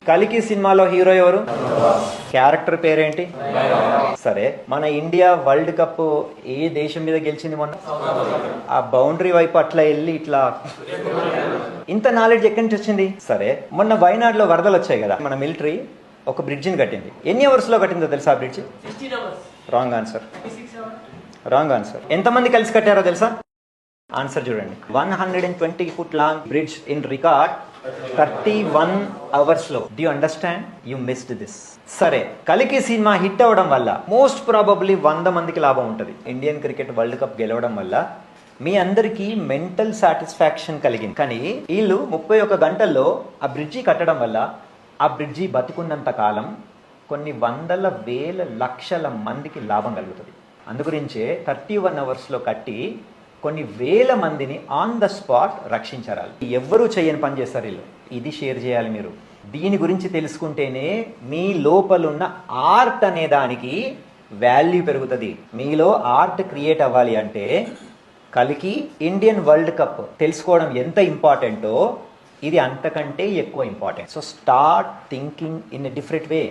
కలికి సినిమాలో హీరో ఎవరు? క్యారెక్టర్ పేరేంటి? సరే, మన ఇండియా వరల్డ్ కప్ ఏ దేశం మీద గెలిచింది మొన్న? ఆ బౌండరీ వైపు అట్లా వెళ్ళి ఇట్లా, ఇంత నాలెడ్జ్ ఎక్కడి నుంచి వచ్చింది? సరే, మొన్న వయనాడులో వరదలు వచ్చాయి కదా, మన మిలిటరీ ఒక బ్రిడ్జిని కట్టింది. ఎన్ని అవర్స్ లో కట్టిందో తెలుసా ఆ bridge? Wrong answer. Wrong answer. ఎంతమంది కలిసి కట్టారో తెలుసా? ఆన్సర్ చూడండి. 120 foot long bridge in record 31 hours లో. Do you understand? You missed this. సరే, కలికి సినిమా హిట్ అవ్వడం వల్ల మోస్ట్ ప్రాబబ్లీ 100 మందికి లాభం ఉంటుంది. ఇండియన్ క్రికెట్ వరల్డ్ కప్ గెలవడం వల్ల మీ అందరికీ మెంటల్ సాటిస్ఫాక్షన్ కలిగింది. కానీ వీళ్ళు 31 గంటల్లో ఆ బ్రిడ్జి కట్టడం వల్ల ఆ బ్రిడ్జి బతుకున్నంత కాలం కొన్ని వందల వేల లక్షల మందికి లాభం కలుగుతుంది. అందుగురించే 31 hours కట్టి కొన్ని వేల మందిని ఆన్ ద స్పాట్ రక్షించారు. ఎవ్వరూ చేయని పని చేస్తారు వీళ్ళు. ఇది షేర్ చేయాలి మీరు. దీని గురించి తెలుసుకుంటేనే మీ లోపలున్న ఆర్ట్ అనే దానికి వాల్యూ పెరుగుతుంది. మీలో ఆర్ట్ క్రియేట్ అవ్వాలి అంటే కలికి ఇండియన్ వరల్డ్ కప్ తెలుసుకోవడం ఎంత ఇంపార్టెంటో ఇది అంతకంటే ఎక్కువ important. So start thinking in a different way.